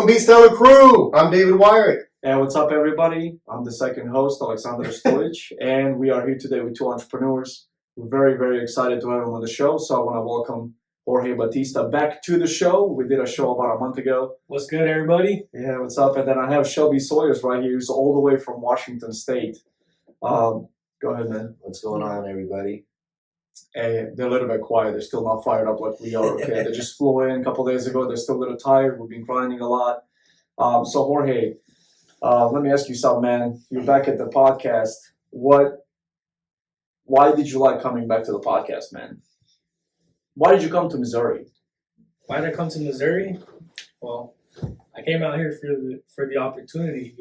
be stellar crew. I'm David Wyrick. And what's up, everybody? I'm the second host, Aleksandar, Ostojic, and we are here today with two entrepreneurs. We're very, very excited to have them on the show. So I want to welcome Jorge Bautista back to the show. We did a show about a month ago. What's good, everybody? Yeah, what's up? And then I have Shelby Salyers right here, who's all the way from Washington State. Go ahead, man. What's going on, everybody? And they're a little bit quiet. They're still not fired up like we are. Okay, they just flew in a couple days ago. They're still a little tired. We've been grinding a lot. So Jorge, let me ask you something, man. You're back at the podcast. Why did you like coming back to the podcast, man? Why did you come to Missouri? Why did I come to Missouri? Well, I came out here for the opportunity,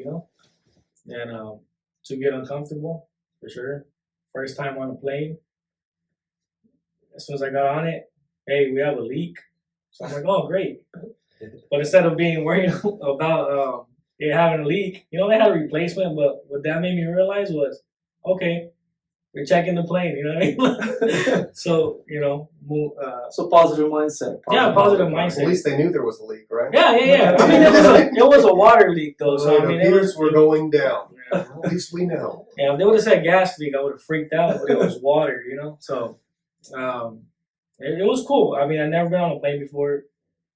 and to get uncomfortable, for sure. First time on a plane. As soon as I got on it, hey, we have a leak. So I'm like, oh, great. But instead of being worried about it having a leak, they had a replacement, but what that made me realize was, okay, we're checking the plane, you know what I mean? So, So positive mindset. Positive mindset. At least they knew there was a leak, right? Yeah. I mean, it was a water leak, though. So, we're going down. Yeah. At least we know. Yeah, if they would have said gas leak, I would have freaked out, but it was water, So, it was cool. I mean, I've never been on a plane before.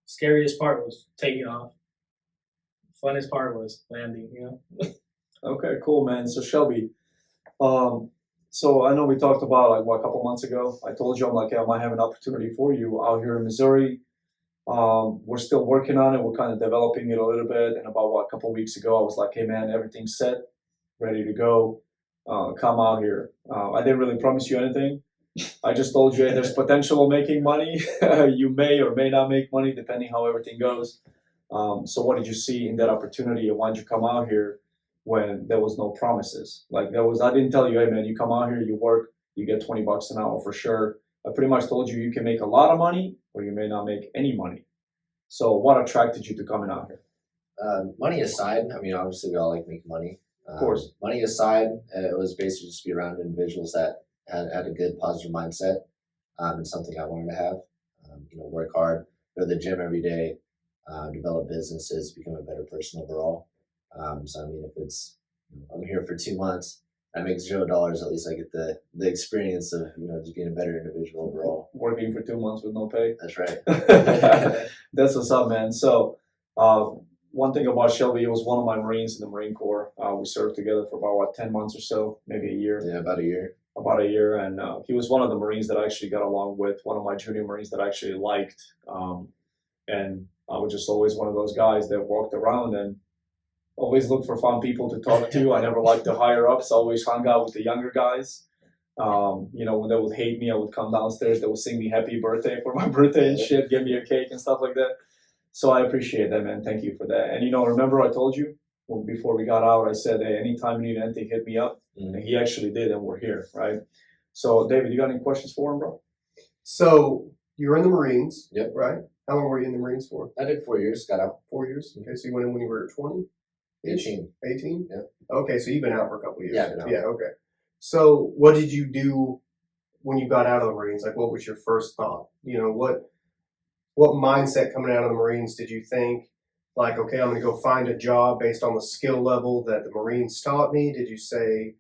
Scariest part was taking off. Funnest part was landing, Okay, cool, man. So Shelby, so I know we talked about a couple months ago. I told you I might have an opportunity for you out here in Missouri. We're still working on it. We're kind of developing it a little bit. And about a couple weeks ago, I was like, hey man, everything's set, ready to go. Come out here. I didn't really promise you anything. I just told you, hey, there's potential of making money. You may or may not make money depending how everything goes. So what did you see in that opportunity, and why did you come out here when there was no promises? I didn't tell you, hey man, you come out here, you work, you get $20 an hour for sure. I pretty much told you you can make a lot of money or you may not make any money. So what attracted you to coming out here? Money aside, I mean, obviously we all like making money. Of course. Money aside, it was basically just be around individuals that had a good positive mindset, and something I wanted to have. Work hard, go to the gym every day, develop businesses, become a better person overall. So I mean, if it's I'm here for 2 months, I make $0. At least I get the experience of just being a better individual overall. Working for 2 months with no pay. That's right. That's what's up, man. So one thing about Shelby, he was one of my Marines in the Marine Corps. We served together for about 10 months or so, maybe a year. Yeah, about a year. And he was one of the Marines that I actually got along with, one of my junior Marines that I actually liked. And I was just always one of those guys that walked around and always looked for fun people to talk to. I never liked the higher ups. I always hung out with the younger guys. When they would hate me, I would come downstairs. They would sing me happy birthday for my birthday and shit, give me a cake and stuff like that. So I appreciate that, man. Thank you for that. And remember I told you before we got out, I said, hey, anytime you need anything, hit me up. Mm-hmm. And he actually did, and we're here, right? So David, you got any questions for him, bro? So you were in the Marines, Yep. Right? How long were you in the Marines for? I did 4 years, got out. 4 years? Okay, so you went in when you were 20? 18. 18? Yeah. Okay, so you've been out for a couple of years. Yeah, I've been out. Yeah, okay. So what did you do when you got out of the Marines? What was your first thought? What mindset coming out of the Marines did you think, okay, I'm going to go find a job based on the skill level that the Marines taught me? Did you say,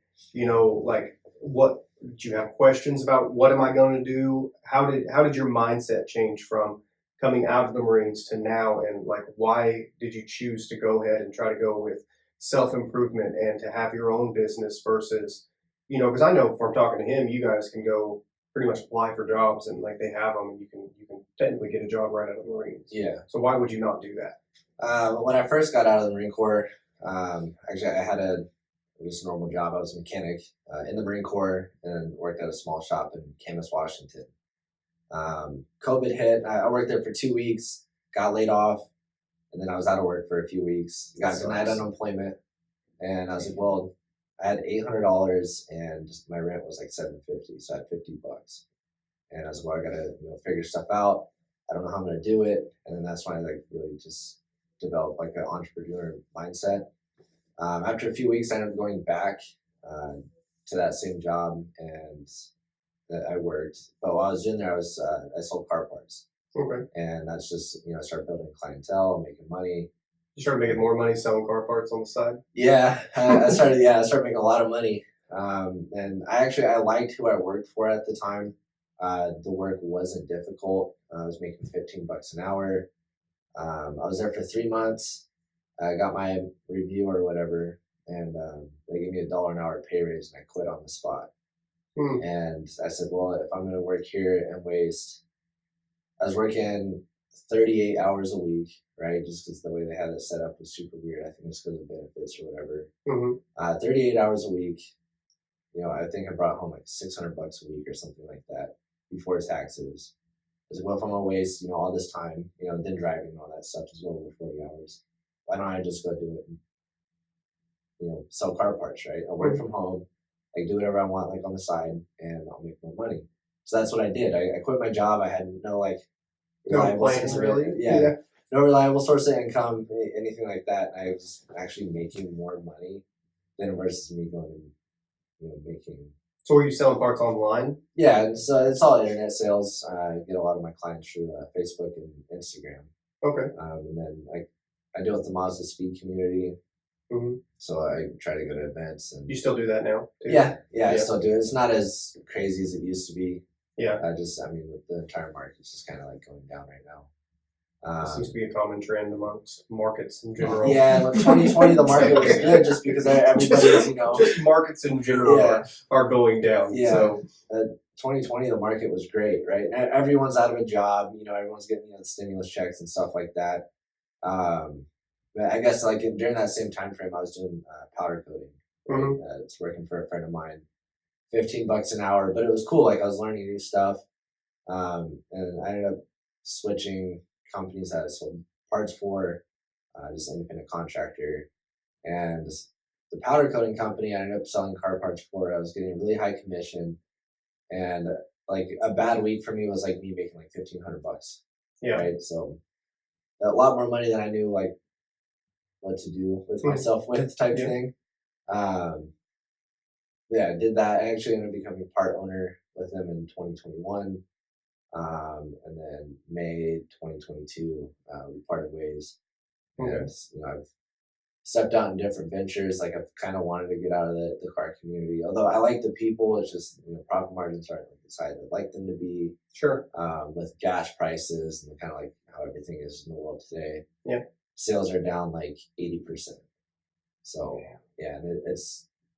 what did you have questions about? What am I going to do? How did your mindset change from coming out of the Marines to now? And why did you choose to go ahead and try to go with self-improvement and to have your own business versus, because I know from talking to him, you guys can go pretty much apply for jobs and they have them and you can technically get a job right out of the Marines. Yeah. So why would you not do that? When I first got out of the Marine Corps, actually I had just a normal job. I was a mechanic in the Marine Corps and worked at a small shop in Camas, Washington. COVID hit. I worked there for 2 weeks, got laid off, and then I was out of work for a few weeks. Got denied unemployment, and I was like, well, I had $800 and my rent was $750, so I had $50. And I was like, well, I gotta figure stuff out. I don't know how I'm gonna do it, and then that's when I really just developed an entrepreneur mindset. After a few weeks, I ended up going back to that same job and that I worked. But while I was in there, I sold car parts. Okay. And that's just, I started building clientele, making money. You started making more money selling car parts on the side. Yeah, I started making a lot of money. And I liked who I worked for at the time. The work wasn't difficult. I was making $15 an hour. I was there for 3 months. I got my review or whatever, and they gave me $1 an hour pay raise, and I quit on the spot. Hmm. And I said, well, if I'm going to work here and waste, I was working 38 hours a week, right? Just because the way they had it set up was super weird. I think it's because of benefits or whatever. Mm-hmm. 38 hours a week. You know, I think I brought home like $600 a week or something like that before taxes. I said, well, if I'm gonna waste, all this time, then driving and all that stuff is well over 40 hours. Why don't I just go do it and, sell car parts, right? I'll work from home, like do whatever I want, like on the side, and I'll make more money. So that's what I did. I quit my job. I had no reliable plan, source of really? yeah, no reliable source of income, anything like that. I was actually making more money than versus me going and making. So were you selling parts online? Yeah, it's all internet sales. I get a lot of my clients through Facebook and Instagram. Okay. And then I deal with the Mazda Speed community. Mm-hmm. So I try to go to events and You still do that now, too? yeah, I still do. It's not as crazy as it used to be. Yeah. With the entire market's just kind of like going down right now. It seems to be a common trend amongst markets in general. Yeah, in 2020 the market was good just because everybody's just markets in general are going down. Yeah. So 2020 the market was great, right? Everyone's out of a job. Everyone's getting stimulus checks and stuff like that. But I guess during that same time frame, I was doing powder coating. Right? Mm-hmm. It's working for a friend of mine, $15 an hour, but it was cool. I was learning new stuff, and I ended up switching companies that I sold parts for, just independent contractor, and the powder coating company I ended up selling car parts for. I was getting a really high commission, and a bad week for me was me making $1,500. Yeah. Right. So a lot more money than I knew what to do with myself with type thing. I did that. I actually ended up becoming part owner with them in 2021. And then May 2022, we parted ways. Okay. And, I've stepped out in different ventures. I've kind of wanted to get out of the car community. Although I like the people, it's just, profit margins aren't the side I'd like them to be. Sure. With gas prices and kind of how everything is in the world today. Yeah. Sales are down 80%. So and it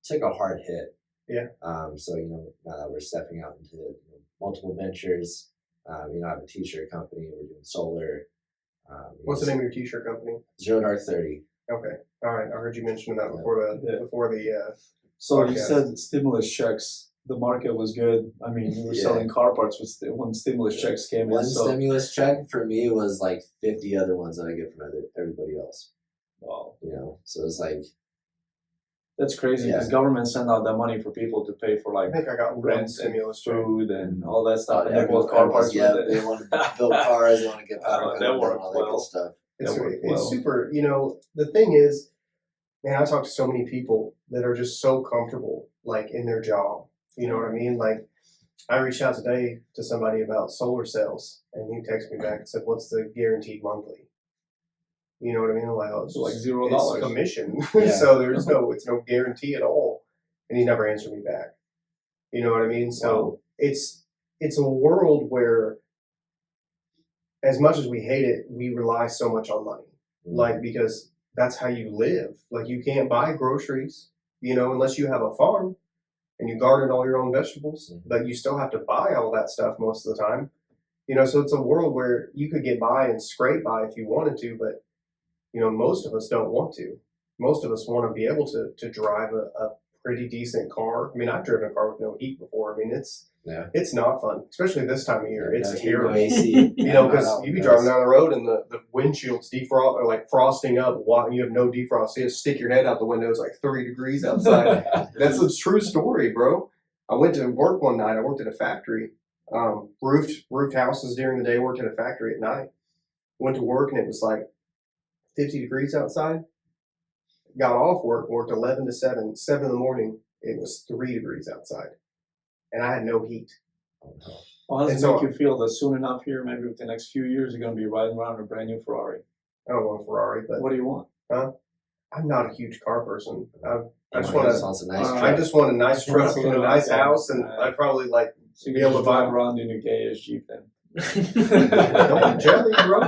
took a hard hit. Yeah. So now that we're stepping out into multiple ventures, I have a t-shirt company. We're doing solar. What's the name of your t-shirt company? 0 Dark 30. Okay. All right. I heard you mention that before the. So you said stimulus checks. The market was good. I mean, you were selling car parts when stimulus checks came in. One stimulus check for me was 50 other ones that I get from everybody else. Wow. So it's that's crazy because government send out that money for people to pay for I think I got rent, stimulus food, and all that stuff. And they they bought car parts with it. They want to build cars. They want to get powder coated and all that good stuff. It's super. The thing is, man, I talk to so many people that are just so comfortable, in their job. You know what I mean? I reached out today to somebody about solar cells, and he texted me back and said, "What's the guaranteed monthly?" You know what I mean? It's $0. It's commission, Yeah. so it's no guarantee at all, and he never answered me back. You know what I mean? So it's a world where, as much as we hate it, we rely so much on money, because that's how you live. You can't buy groceries, unless you have a farm and you garden all your own vegetables, but you still have to buy all that stuff most of the time. So it's a world where you could get by and scrape by if you wanted to, but most of us don't want to. Most of us want to be able to drive a pretty decent car. I mean, I've driven a car with no heat before. I mean, it's not fun, especially this time of year. It's terrible. Because you be driving down the road and the windshield's defrost or frosting up while you have no defrost. You just stick your head out the window. It's 30 degrees outside. That's a true story, bro. I went to work one night. I worked at a factory, roofed houses during the day. Worked at a factory at night. Went to work and it was 50 degrees outside. Got off work, worked 11 to 7. 7 in the morning, it was 3 degrees outside. And I had no heat. Well, how does it make you feel that soon enough here, maybe within the next few years, you're going to be riding around a brand new Ferrari? I don't want a Ferrari, but what do you want? I'm not a huge car person. I just Oh my want God, wants a nice Uh, I truck. just want a nice truck Wants a and a little nice house, house, and yeah. I'd probably like So you be can able just to buy. drive around in a gayish Jeep then. Don't be jelly, bro.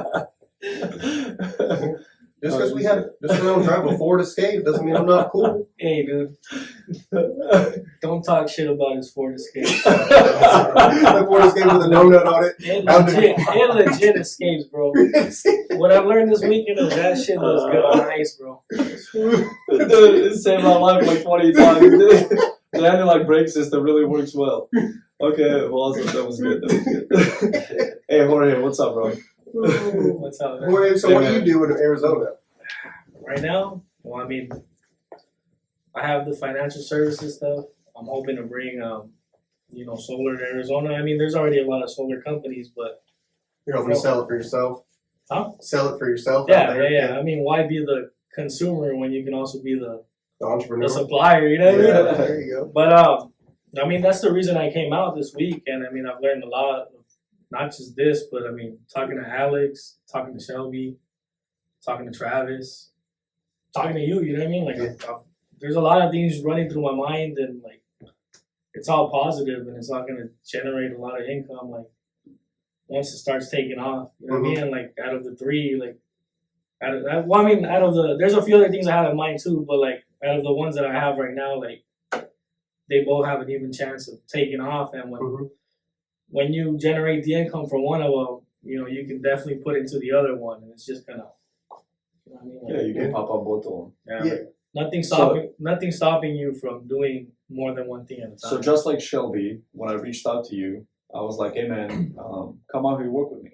Just because I don't drive a Ford Escape doesn't mean I'm not cool. Hey, dude, don't talk shit about his Ford Escape. The Ford Escape with a donut on it. It legit escapes, bro. What I've learned this weekend is that shit looks good on ice, bro. Dude, it saved my life like 20 times. The anti-lock brake system really works well. Okay, well, that was good. Hey, Jorge, what's up, bro? What's up, man? Jorge, so what do you do in Arizona? Right now, well, I mean, I have the financial services stuff. I'm hoping to bring, solar to Arizona. I mean, there's already a lot of solar companies, but You're hoping to sell it for yourself? Huh? Sell it for yourself? out yeah. there? I mean, why be the consumer when you can also be the entrepreneur. supplier? You know what I Yeah, mean? there you go. But I mean, that's the reason I came out this week, and I mean, I've learned a lot. Not just this, but I mean, talking to Alex, talking to Shelby, talking to Travis, talking to you. You know what I mean? Like, there's a lot of things running through my mind, and like, it's all positive, and it's all gonna generate a lot of income. Like, once it starts taking off, you know what I mean? And like, out of the three, like, out of the, there's a few other things I have in mind too, but like, out of the ones that I have right now, like, they both have an even chance of taking off, and when you generate the income from one of them, you can definitely put into the other one, and it's just gonna, you know what I mean? Like, Yeah, you can pop up both of them. yeah. Like, nothing stopping you from doing more than one thing at a time. So just like Shelby, when I reached out to you, I was like, hey man, come out here and work with me.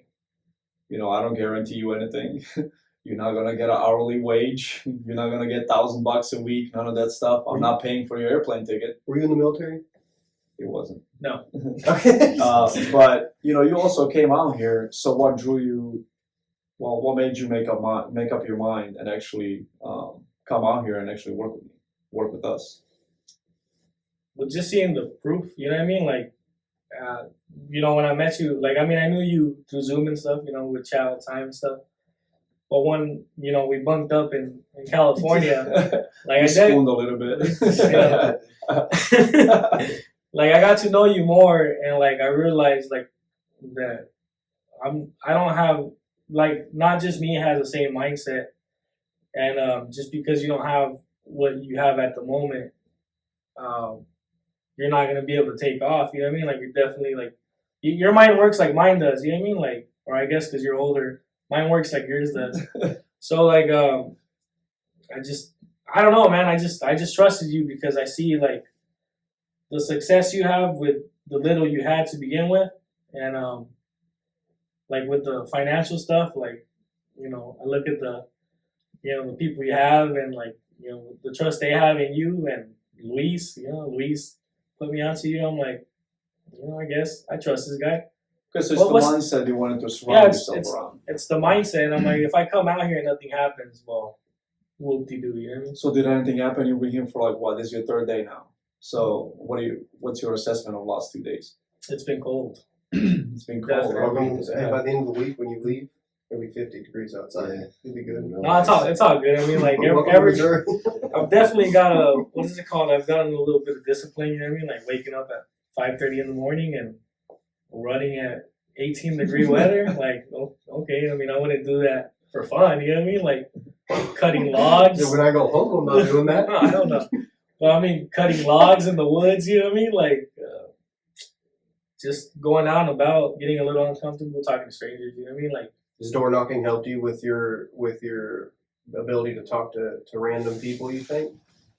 I don't guarantee you anything. You're not gonna get an hourly wage. You're not gonna get $1,000 a week. None of that stuff. I'm not paying for your airplane ticket. Were you in the military? It wasn't. No. Okay. But you also came out here. So what drew you? Well, what made you make up your mind and actually come out here and actually work with me, work with us? But just seeing the proof, you know what I mean? Like, when I met you, like, I mean, I knew you through Zoom and stuff, with child time and stuff. But when, we bunked up in California, like we spooned a little bit. Like, I got to know you more, and like, I realized like that I don't have, like, not just me has the same mindset, and just because you don't have what you have at the moment, you're not gonna be able to take off. You know what I mean? Like, you're definitely like, your mind works like mine does. You know what I mean? Like, or I guess because you're older, mine works like yours does. So like, I don't know, man. I just trusted you because I see like the success you have with the little you had to begin with, and like with the financial stuff, like, I look at the the people you have, and like, the trust they have in you, and Luis put me onto you. I'm like, I guess I trust this guy. Because it's the mindset you wanted to surround yourself around. It's the mindset. I'm like, if I come out here and nothing happens, well, whoop-de-doo, you know what I mean? So did anything happen? You've been here for like what? This is your third day now. So what's your assessment of the last 2 days? It's been cold. It's been cold. Hey, by the end of the week when you leave, it'll be 50 degrees outside. Yeah. You'll be good. No, it's all good. I mean, like, I've definitely got what is it called? I've gotten a little bit of discipline, you know what I mean? Like, waking up at 5:30 in the morning and running at 18-degree weather. Like, okay, I mean, I wouldn't do that for fun, you know what I mean? Like, cutting logs. When I go home, I'm not doing that. No, I don't know. But I mean, cutting logs in the woods, you know what I mean? Like, just going out and about, getting a little uncomfortable, talking to strangers, you know what I mean? Like, has door knocking helped you with your ability to talk to random people, you think?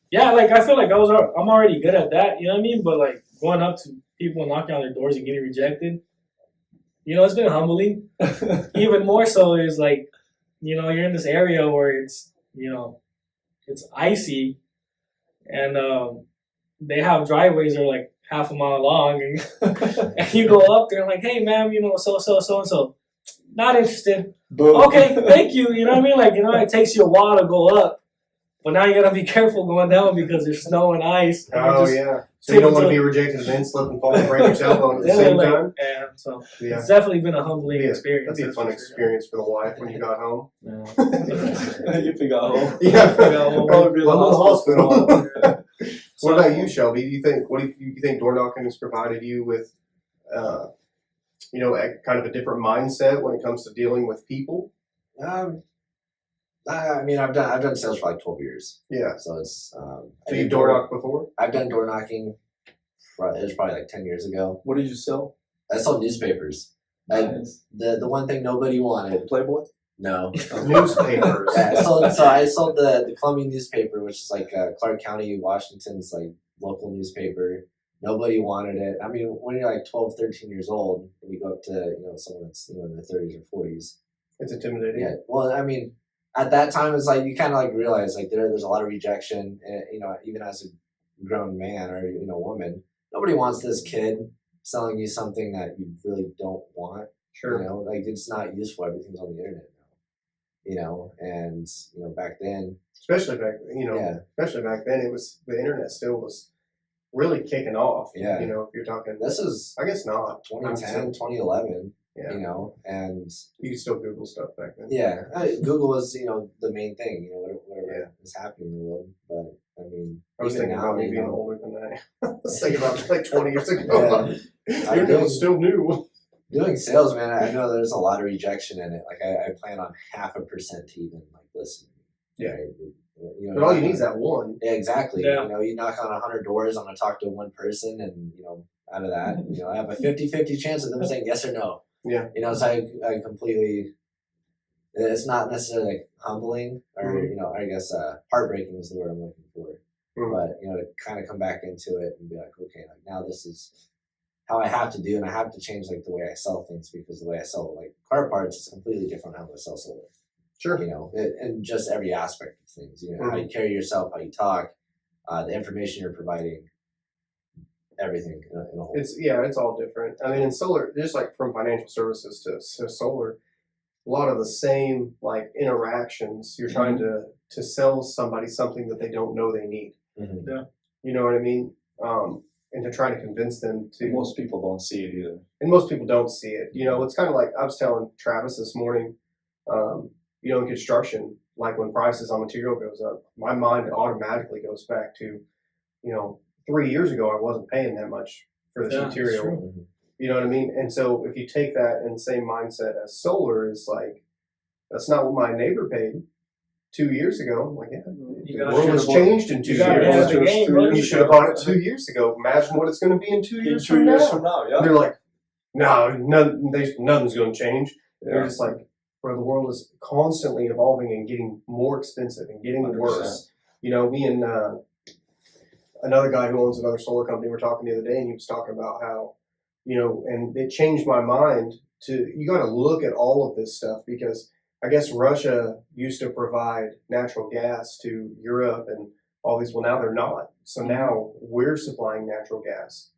Yeah, like, I feel like I'm already good at that, you know what I mean? But like, going up to people and knocking on their doors and getting rejected, it's been humbling. Even more so is like, you're in this area where it's, it's icy, and they have driveways that are like half a mile long, and you go up there and like, hey ma'am, so and so, not interested. Boom. Okay, thank you. You know what I mean? Like, it takes you a while to go up, But now you gotta be careful going down because there's snow and ice. And Oh yeah. So you don't want to be rejected and then slip and fall and break your tailbone at the same time. Yeah, so Yeah. it's definitely been a humbling Yeah, experience. That'd be a fun that's for sure. experience for the wife when you got home. Yeah. You pick out home. Yeah. Probably be in the Well, hospital. What So- about you, Shelby? Do you think you think door knocking has provided you with, kind of a different mindset when it comes to dealing with people? I mean, I've done sales for like 12 years. Yeah. So it's So you've door knocked before? I've done door knocking. It was probably like 10 years ago. What did you sell? I sold newspapers. Nice. The one thing nobody wanted. Playboy? No. Newspapers. Yeah, so I sold the Columbia newspaper, which is like Clark County, Washington's like local newspaper. Nobody wanted it. I mean, when you're like 12, 13 years old, and you go up to someone that's in their 30s or 40s. It's intimidating. Yeah. Well, I mean, at that time, it's like you kind of like realize like there's a lot of rejection. And, even as a grown man or woman, nobody wants this kid selling you something that you really don't want. Sure. Like it's not useful. Everything's on the internet now. And back then, Especially back then, it was the internet still was really kicking off. Yeah. If you're talking, this is I guess not 2010, 2011. Yeah. And You could still Google stuff back then. yeah, Google was the main thing. Whatever was happening in the world. But I mean, I was even thinking now, about me being older than that. I was thinking about like 20 years ago. Yeah. The internet was still new. Doing sales, man, I know there's a lot of rejection in it. Like I plan on 0.5% to even like listen. Yeah. Right? But all you need is that one. Yeah, exactly. Yeah. You knock on 100 doors, I'm gonna talk to one person, and out of that, I have a 50-50 chance of them saying yes or no. Yeah. So I completely. It's not necessarily like humbling or I guess heartbreaking is the word I'm looking for. But to kind of come back into it and be like, okay, like now this is how I have to do, and I have to change like the way I sell things, because the way I sell like car parts is completely different than how I sell solar. Sure. And just every aspect of things. How you carry yourself, how you talk, the information you're providing, everything in a whole. It's all different. I mean, in solar, just like from financial services to solar, a lot of the same like interactions. You're trying to sell somebody something that they don't know they need. Mhm. Yeah. You know what I mean? And to try to convince them to. Most people don't see it either. And most people don't see it. It's kind of like I was telling Travis this morning. In construction, like when prices on material goes up, my mind automatically goes back to, 3 years ago I wasn't paying that much for this That's material. true. Mhm. You know what I mean? And so if you take that in the same mindset as solar, is like, that's not what my neighbor paid 2 years ago. I'm like, yeah, You the gotta world has should've bought- changed in 2 you gotta years. have the game, bro. You should have bought it 2 years ago. Imagine what it's going to be in 2 In years 2 from years now. from now, And yeah. they're like, no, nothing's going to change. They're Yeah. just like, where the world is constantly evolving and getting more expensive and getting 100%. worse. Me and another guy who owns another solar company were talking the other day, and he was talking about how, and it changed my mind to, you got to look at all of this stuff, because I guess Russia used to provide natural gas to Europe and all these. Well, now they're not. So now we're supplying natural gas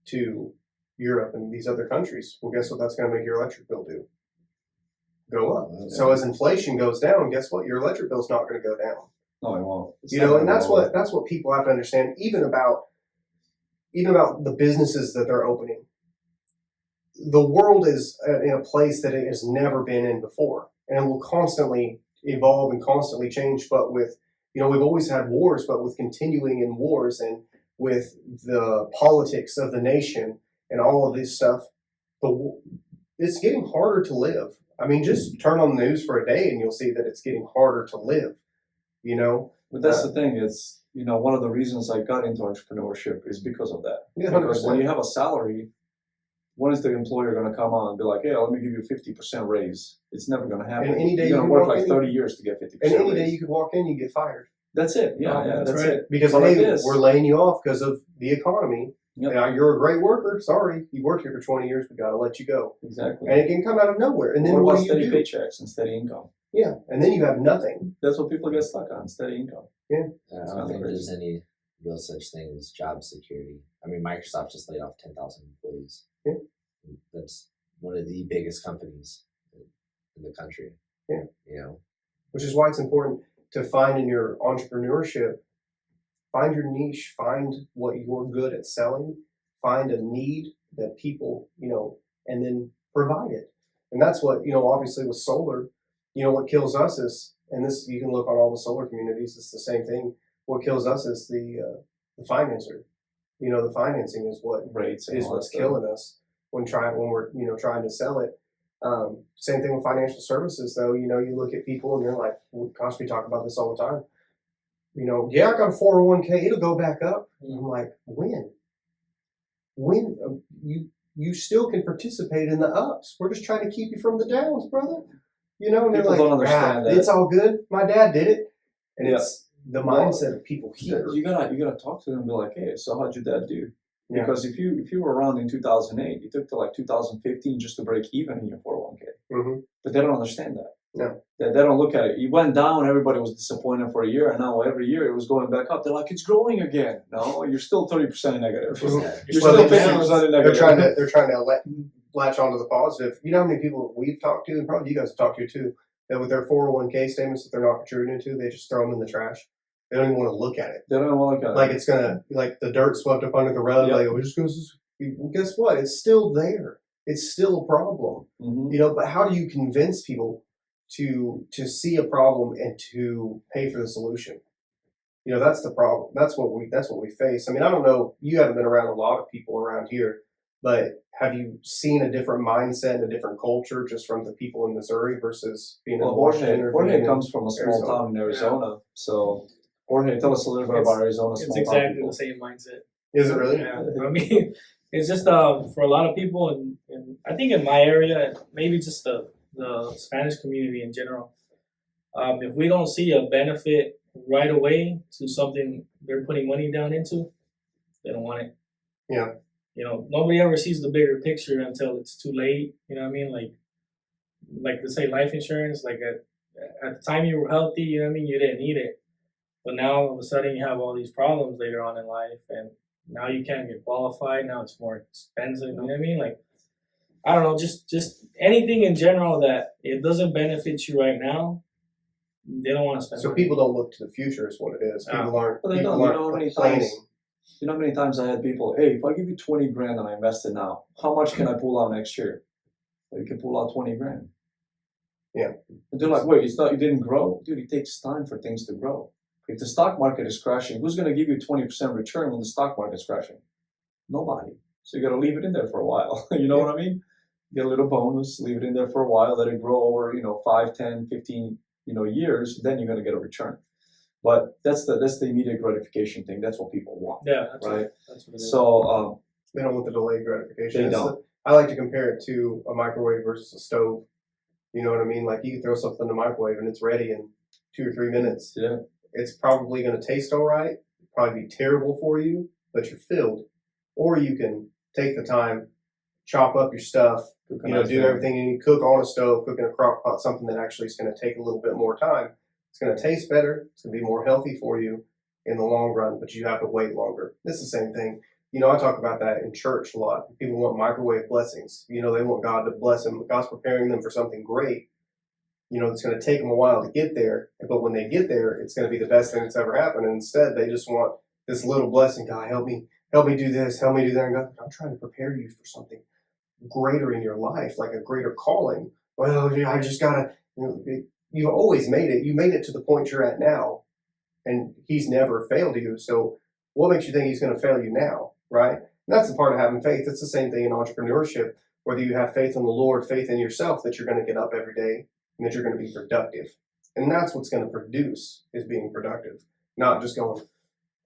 to Europe and these other countries. Well, guess what that's going to make your electric bill do? Go up. Okay. So as inflation goes down, guess what? Your electric bill's not going to go down. No, it won't. It's And never that's gonna what people have to understand, even about the businesses that they're opening. The world is in a place that it has never been in before, and will constantly evolve and constantly change. But with, we've always had wars, but with continuing in wars and with the politics of the nation and all of this stuff, it's getting harder to live. I mean, just turn on the news for a day and you'll see that it's getting harder to live. But that's the thing. It's one of the reasons I got into entrepreneurship is because of that. Yeah, Because when 100%. you have a salary, when is the employer going to come on and be like, "Hey, let me give you 50% raise"? It's never going to happen. And any day you're you going to work walk like in- 30 years to get 50%. And any raise. day you could walk in, you get fired. That's it. Yeah, Oh, yeah, that's that's right. it. Because, But like hey, this. we're laying you off because of the economy. Yep. You're a great worker. Sorry, you worked here for 20 years. We got to let you go. Exactly. And it can come out of nowhere. And then what what about do steady you do? paychecks and steady income? Yeah, and then you have nothing. That's what people get stuck on, steady income. I It's don't kinda think there's crazy. any real such thing as job security. I mean, Microsoft just laid off 10,000 employees. Yeah. That's one of the biggest companies in the country. Yeah. You know, Which is why it's important. to find in your entrepreneurship, find your niche, find what you're good at selling, find a need that people, and then provide it. And that's what, obviously with solar, what kills us is, and this, you can look on all the solar communities, it's the same thing. What kills us is the financer. The financing is what Rates and is all that what's stuff. killing us when we're trying to sell it. Same thing with financial services, though. You look at people and they're like, well, gosh, we talk about this all the time. Yeah, I got a 401k, it'll go back up. And I'm like, when? You still can participate in the ups. We're just trying to keep you from the downs, brother. And they're People like, don't understand that. it's all good. My dad did it. And Yeah. it's the mindset of people here. You gotta talk to them and be like, hey, so how'd your dad do? Yeah. Because if you were around in 2008, you took to like 2015 just to break even in your 401k. Mm-hmm. But they don't understand that. No. They don't look at it. You went down, everybody was disappointed for a year, and now every year it was going back up. They're like, it's growing again. No, you're still 30% negative. Mhm. You're Well, still they- 50% They're negative. trying to latch onto the positive. You know how many people we've talked to, and probably you guys have talked to too, that with their 401k statements that they're not contributing to, they just throw them in the trash. They don't even want to look at it. They don't want to look at Like it. it's gonna, like the dirt swept up under the rug. Yep. Like it just goes. Well, guess what? It's still there. It's still a problem. Mm-hmm. But how do you convince people to see a problem and to pay for the solution? That's the problem. That's what we face. I mean, I don't know. You haven't been around a lot of people around here, but have you seen a different mindset and a different culture just from the people in Missouri versus being Well, in Washington? or Jorge being in comes from a small Arizona? town in Arizona. So, Jorge, tell us a little bit about Arizona It's small town exactly people. the same mindset. Is it really? Yeah, I mean, it's just for a lot of people, and I think in my area, maybe just the Spanish community in general. If we don't see a benefit right away to something they're putting money down into, they don't want it. Yeah. Nobody ever sees the bigger picture until it's too late. You know what I mean? Like to say life insurance. Like at the time you were healthy, you know what I mean. You didn't need it, but now all of a sudden you have all these problems later on in life, and now you can't get qualified. Now it's more expensive. You know what I mean? Like, I don't know, just anything in general that it doesn't benefit you right now, they don't want to spend. So money. people don't look to the future, is what it is. People aren't. But they People don't. You aren't know how many planning. times? You know how many times I had people, hey, if I give you 20 grand and I invest it now, how much can I pull out next year? Well, you can pull out 20 grand. Yeah. And they're like, wait, it's not, you didn't grow? Dude, it takes time for things to grow. If the stock market is crashing, who's going to give you 20% return when the stock market's crashing? Nobody. So you got to leave it in there for a while. You know what I mean? Get a little bonus, leave it in there for a while, let it grow over, 5, 10, 15, years, then you're going to get a return. But that's the immediate gratification thing. That's what people want. Yeah, that's right. That's what it is. So They don't want the delayed gratification. They It's don't. I like to compare it to a microwave versus a stove. You know what I mean? Like you can throw something in the microwave and it's ready in 2 or 3 minutes. yeah, It's probably going to taste all right, probably be terrible for you, but you're filled. Or you can take the time, chop up your stuff, do everything you need, cook on a stove, cook in a crock pot, something that actually is going to take a little bit more time. It's going to taste better. It's going to be more healthy for you in the long run, but you have to wait longer. It's the same thing. I talk about that in church a lot. People want microwave blessings. They want God to bless them. God's preparing them for something great. It's going to take them a while to get there, but when they get there, it's going to be the best thing that's ever happened. And instead, they just want this little blessing. God, help me do this, help me do that. And God, I'm trying to prepare you for something greater in your life, like a greater calling. Well, I just gotta. You've always made it. You made it to the point you're at now, and He's never failed you. So, what makes you think He's going to fail you now, right? And that's the part of having faith. It's the same thing in entrepreneurship. Whether you have faith in the Lord, faith in yourself, that you're going to get up every day and that you're going to be productive, and that's what's going to produce is being productive, not just going.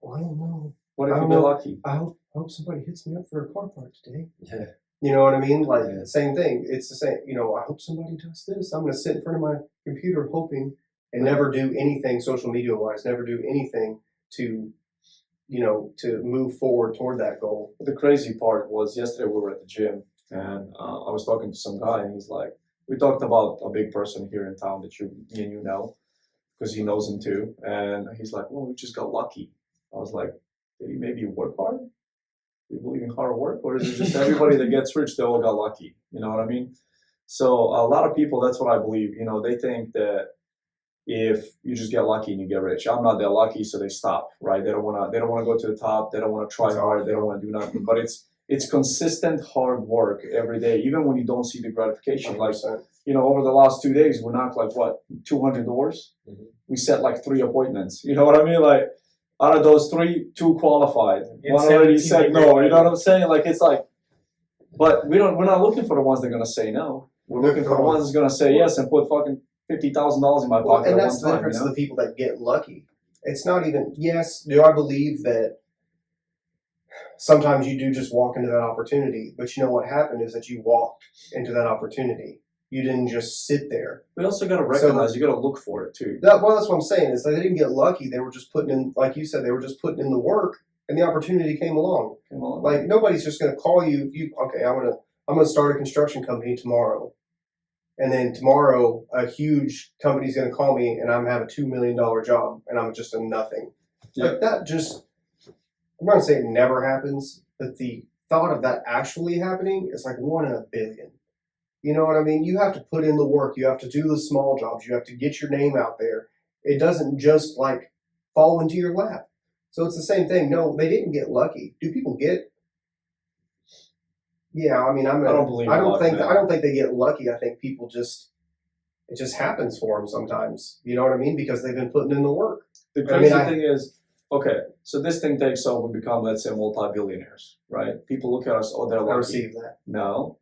Well, I don't know. what if I you don't get know. lucky? I hope somebody hits me up for a car part today. Yeah. You know what I mean? Like, Yeah. same thing. It's the same. I hope somebody does this. I'm going to sit in front of my computer hoping and never do anything social media wise, never do anything to, to move forward toward that goal. The crazy part was yesterday we were at the gym and I was talking to some guy and he's like, we talked about a big person here in town that me and you know, because he knows him too. And he's like, well, we just got lucky. I was like, did he maybe work hard? Do you believe in hard work? Or is it just everybody that gets rich, they all got lucky? You know what I mean? So a lot of people, that's what I believe. They think that if you just get lucky and you get rich. I'm not that lucky, so they stop, right? They don't want to go to the top. They don't want to try hard. They don't want to do nothing. But it's consistent hard work every day, even when you don't see the gratification. 100%. Like, you know, over the last 2 days, we knocked like what, 200 doors. Mhm. We set like 3 appointments. You know what I mean? Like, out of those 3, 2 qualified. Yeah, One already 17 said people. no. You know what I'm saying? Like, it's like, but we're not looking for the ones that are gonna say no. We're looking for the ones that's gonna say yes and put fucking $50,000 in my Well, pocket and at that's one the time. You difference know? of the people that get lucky. It's not even, yes, do I believe that sometimes you do just walk into that opportunity, but you know what happened is that you walked into that opportunity. You didn't just sit there. We also gotta recognize you gotta look for it too. Well, that's what I'm saying, is that they didn't get lucky. They were just putting in, like you said, they were just putting in the work, and the opportunity came along. Come on. Like, nobody's just going to call you, okay, I'm gonna start a construction company tomorrow. And then tomorrow, a huge company's going to call me, and I'm have a $2 million job, and I'm just a nothing. Yeah. Like, that just, I'm not going to say it never happens, but the thought of that actually happening is like 1 in a billion. You know what I mean? You have to put in the work. You have to do the small jobs. You have to get your name out there. It doesn't just like fall into your lap. So it's the same thing. No, they didn't get lucky. Do people get? Yeah, I mean, I don't believe I in don't luck, think man. I don't think they get lucky. I think people it just happens for them sometimes. You know what I mean? Because they've been putting in the work. The I mean, crazy thing is, okay, so this thing takes off, we become, let's say, multi-billionaires, right? People look at us, oh, they're I lucky. receive that. No,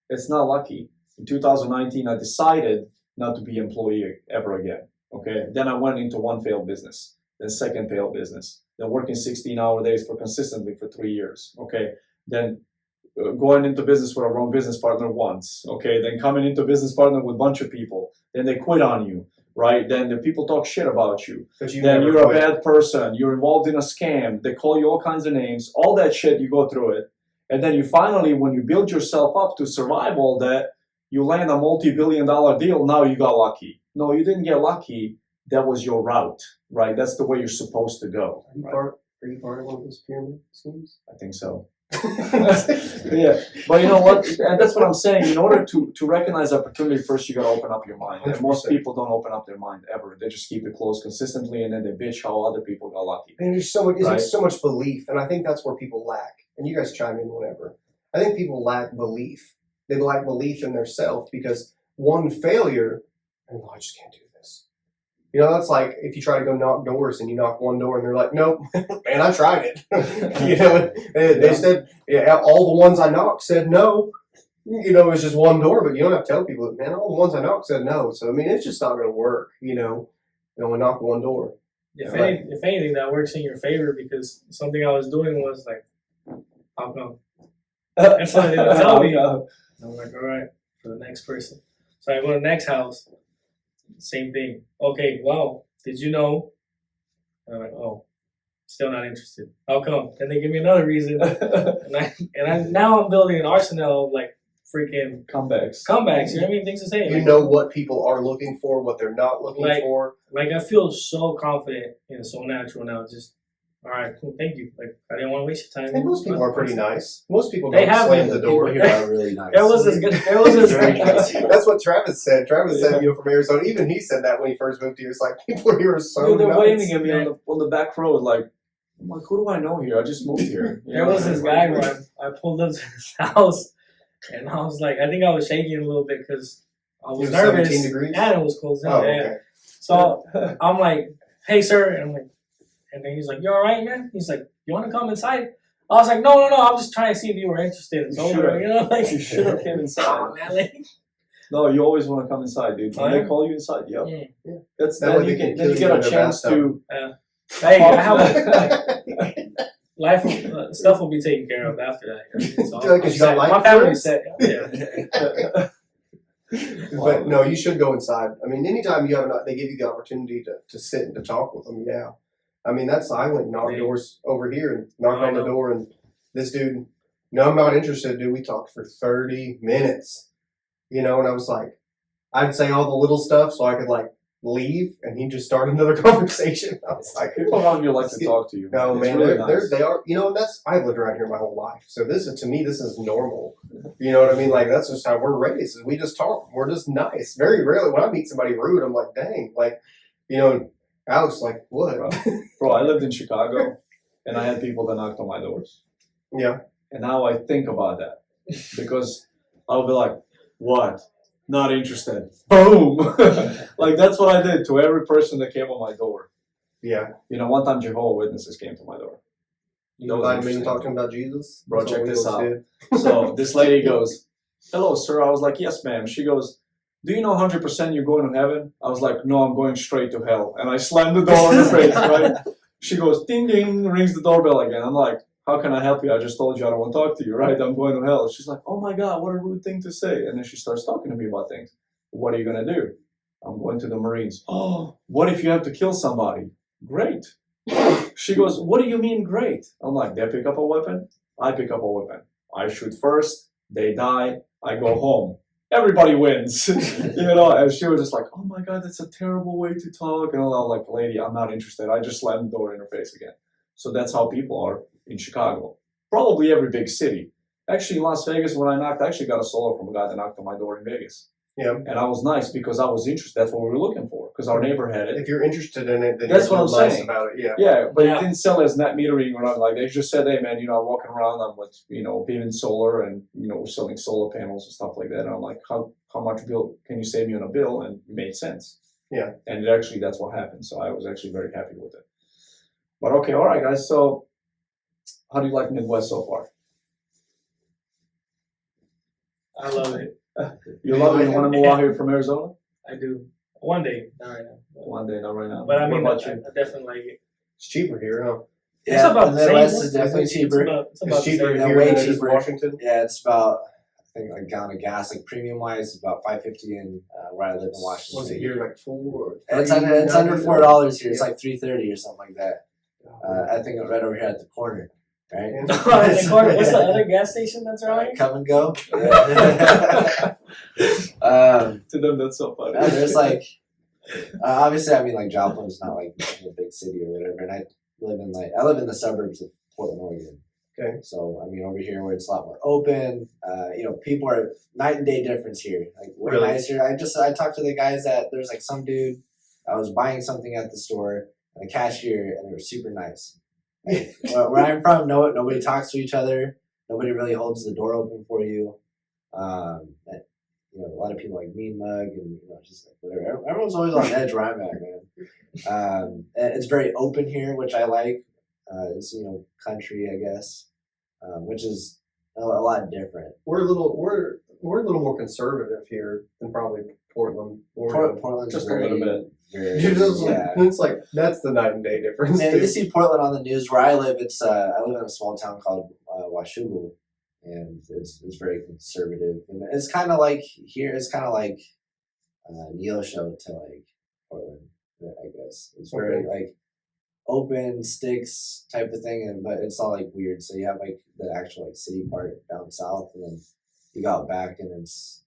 it's not lucky. In 2019, I decided not to be employee ever again. Okay, then I went into one failed business, then second failed business, then working 16-hour days for consistently for 3 years. Okay, then going into business with a wrong business partner once. Okay, then coming into business partner with a bunch of people, then they quit on you. Right, then the people talk shit about you. But you Then never you're quit. a bad person. You're involved in a scam. They call you all kinds of names. All that shit, you go through it. And then you finally, when you build yourself up to survive all that, you land a multi-billion-dollar deal. Now you got lucky. No, you didn't get lucky. That was your route, right? That's the way you're supposed to go. Right? Are you part of one of those pyramid schemes? I think so. Yeah, but you know what? And that's what I'm saying. In order to recognize opportunity, first you got to open up your mind. And most 100%. people don't open up their mind ever. They just keep it closed consistently, and then they bitch how other people got lucky. And there's so much, Right. it's so much belief, and I think that's where people lack. And you guys chime in whenever. I think people lack belief. They lack belief in themselves because one failure, and I just can't do this. You know, that's like if you try to go knock doors and you knock one door and they're like, nope, man, I tried it. You know, they said, yeah, all the ones I knocked said no. You know, it's just one door, but you don't have to tell people, man, all the ones I knocked said no. So, I mean, it's just not going to work, you know, only knock one door. If, Right. if anything, that works in your favor because something I was doing was like, how come? That's what they would tell me. I'm like, all right, for the next person. So I go to the next house, same thing. Okay, wow, did you know? And I'm like, oh, still not interested. How come? Then they give me another reason, and now I'm building an arsenal of like freaking Comebacks. comebacks. You know what I mean? Things to say. You Like, know what people are looking for, what they're not looking Like- for. like I feel so confident and so natural now. Just all right, cool, thank you. Like I didn't want to waste your time. And most people are pretty nice. Most people They don't have slam been. the People door. here are really nice. There was this good. There was this. Very nice. That's what Travis said. Travis said, you know, from Arizona. Even he said that when he first moved here. It's like people here are so Dude, they're nice. waving at me on the back road, like, I'm like, who do I know here? I just moved here. You There know? was this guy where I pulled up to his house, and I was like, I think I was shaking a little bit because I It was was nervous. 17 degrees? And it was closed Oh, down. Yeah. okay. So I'm like, hey, sir. And I'm like, and then he's like, you all right, man? He's like, you want to come inside? I was like, no. I'm just trying to see if you were interested. It's You over. should've. You know, like, You should have came inside. come on, man. Like, No, you always want to come inside, dude. When Yeah. they call you inside, yep. Yeah. That's That then way you they can get kill you a in the chance bathtub. to. hey, I have life, stuff will be taken care of after that. So Yeah, 'cause you got set. life My family's insurance? set. Yeah. But no, you should go inside. I mean, anytime you have they give you the opportunity to sit and to talk with them, yeah. I mean, I went and knocked Yeah. doors over here and knocked I on the know. door, and this dude, no, I'm not interested, dude. We talked for 30 minutes, you know, and I was like, I'd say all the little stuff so I could like leave, and he'd just start another conversation. I was like, People around you like to talk to you. no, It's man, really they are, you know, and I've lived around here my whole life. So to me, this is normal. You know what I mean? Like, that's just how we're raised. We just talk. We're just nice. Very rarely, when I meet somebody rude, I'm like, dang, like, You know, Alex, like, what? Bro, I lived in Chicago, and I had people that knocked on my doors. Yeah. And now I think about that because I'll be like, what? Not interested. Boom! Like, that's what I did to every person that came on my door. Yeah. You know, one time Jehovah's Witnesses came to my door. You invite me and talk to him about Jesus? Bro, That's what check we this always out. do. So this lady goes, hello, sir. I was like, yes, ma'am. She goes, do you know 100% you're going to heaven? I was like, no, I'm going straight to hell. And I slammed the door in her face, right? She goes, ding, ding, rings the doorbell again. I'm like, how can I help you? I just told you I don't want to talk to you, right? I'm going to hell. She's like, oh my God, what a rude thing to say. And then she starts talking to me about things. What are you going to do? I'm going to the Marines. Oh, what if you have to kill somebody? Great. She goes, what do you mean great? I'm like, they pick up a weapon. I pick up a weapon. I shoot first. They die. I go home. Everybody wins. You know, and she was just like, oh my God, that's a terrible way to talk. And I was like, lady, I'm not interested. I just slammed the door in her face again. So that's how people are in Chicago. Probably every big city. Actually, in Las Vegas, when I knocked, I actually got a solo from a guy that knocked on my door in Vegas. Yeah. And I was nice because I was interested. That's what we were looking for because our neighbor had it. If you're interested in it, then That's you're what I'm nice saying. about it. Yeah. Yeah, but Yeah. it didn't sell as net metering or nothing like that. They just said, hey man, you know, I'm walking around, I'm with, you know, being solar and, you know, we're selling solar panels and stuff like that. And I'm like, how much bill can you save me on a bill? And it made sense. Yeah. And it actually, that's what happened. So I was actually very happy with it. But okay, all right, guys. So how do you like Midwest so far? I love it. You love it? You want to move out here from Arizona? I do. One day, not right now. One day, not right now. But I What mean, about I you? definitely like it. It's cheaper here, huh? It's about the same. Midwest is definitely It's cheaper. about It's the cheaper same. Yeah, here way than it is cheaper. Washington. Yeah, it's about, I think, like a gallon of gas, like premium wise, it's about $5.50 in where I live in Washington. Was it here like $4? It's under $4 here. It's like $3.30 or something like that. I think right over here at the corner, right? In the corner. What's the other gas station that's around here? Come and go. Yeah. To them, that's so funny. There's like, obviously, I mean, like Joplin's not like a big city or whatever, and I live in the suburbs of Portland, Oregon. Okay. So I mean, over here where it's a lot more open, you know, people are night and day difference here. Like way Really? nicer. I talked to the guys that there's like some dude. I was buying something at the store, and the cashier, and they were super nice. Like, where I'm from, nobody talks to each other. Nobody really holds the door open for you. You know, a lot of people like mean mug and you know just like whatever. Everyone's always on edge where I'm at, man. And it's very open here, which I like. It's you know country, I guess, which is a lot different. We're a little more conservative here than probably Portland. Oregon. Portland's Just a very, little bit. very You're just like, yeah. it's like that's the night and day difference. Man, too. you see Portland on the news. Where I live, it's I live in a small town called Washougal, and it's very conservative. And it's kind of like here. It's kind of like Neosho to like Portland, I guess. It's very like open sticks type of thing, and but it's all like weird. So you have like the actual like city part down south, and then you go out back, and it's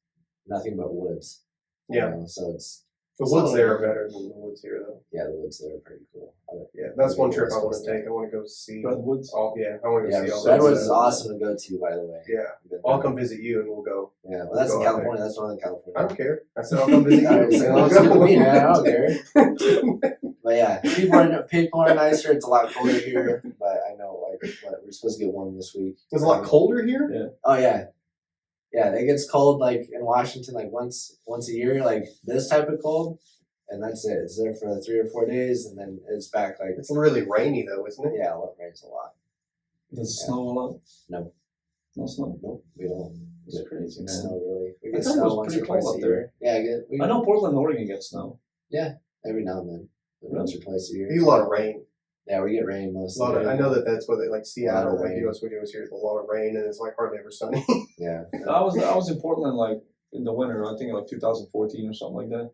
nothing but woods. you Yeah. know, so it's The woods there are better than the woods here, though. yeah, the woods there are pretty cool. Yeah, that's one trip I want to take. I want to go see. Redwoods. All, yeah, I want to go Yeah, see all Redwoods that. is awesome to go to, by the way. Yeah, Been I'll there. come visit you and we'll go. Yeah, well, that's in Go out California. That's Northern California. I don't care. I said I'll come visit Alright, you. so I'll it's good with me, go. man. I don't care. But yeah, people are nicer. It's a lot colder here, but I know like we're supposed to get warm this week. It's a lot colder here. Oh yeah, yeah. It gets cold like in Washington like once a year, like this type of cold, and that's it. It's there for 3 or 4 days, and then it's back like It's really rainy though, isn't it? yeah, it rains a lot. Does it Yeah. snow a lot? No. No snow. Nope, we don't It's get crazy, man. snow really. We I get thought it snow was once pretty or twice cold a up there. year. Yeah, we I know Portland, Oregon gets snow. every now and then, once or twice a year. We get a lot of rain. Yeah, we get rain A most lot of of, the I time. know that's what they like Seattle, of like rain. US we do is here's a lot of rain and it's like hardly ever sunny. Yeah. I was in Portland like in the winter. I think like 2014 or something like that.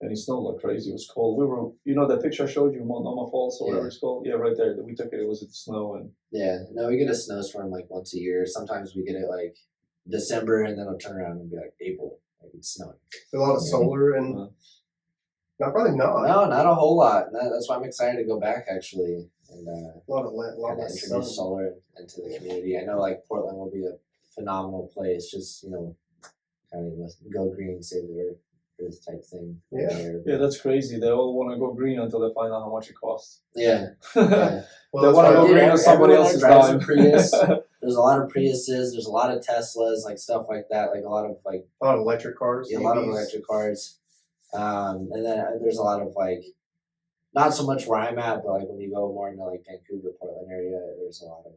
And it snowed like crazy. It was cold. We were, you know, that picture I showed you, Multnomah Falls or whatever it's called. Yeah, right there. We took it. It was in the snow and Yeah, no, we get a snowstorm like once a year. Sometimes we get it like December, and then it'll turn around and be like April, like it's snowing. A lot of solar and not probably not. No, not a whole lot. That's why I'm excited to go back actually, and A lot kind of less sun. introduce solar into the community. I know like Portland will be a phenomenal place. Just kind of go green, save the earth. earth type thing. Yeah. there. Yeah, that's crazy. They all want to go green until they find out how much it costs. Yeah. They yeah. Well, want to go that's green why- on somebody everyone else's drives a dime. Prius. There's a lot of Priuses. There's a lot of Teslas, like stuff like that. Like a lot of like a lot of electric cars. a lot of EVs. electric cars. And then there's a lot of like, not so much where I'm at, but like when you go more into like Vancouver, Portland area, there's a lot of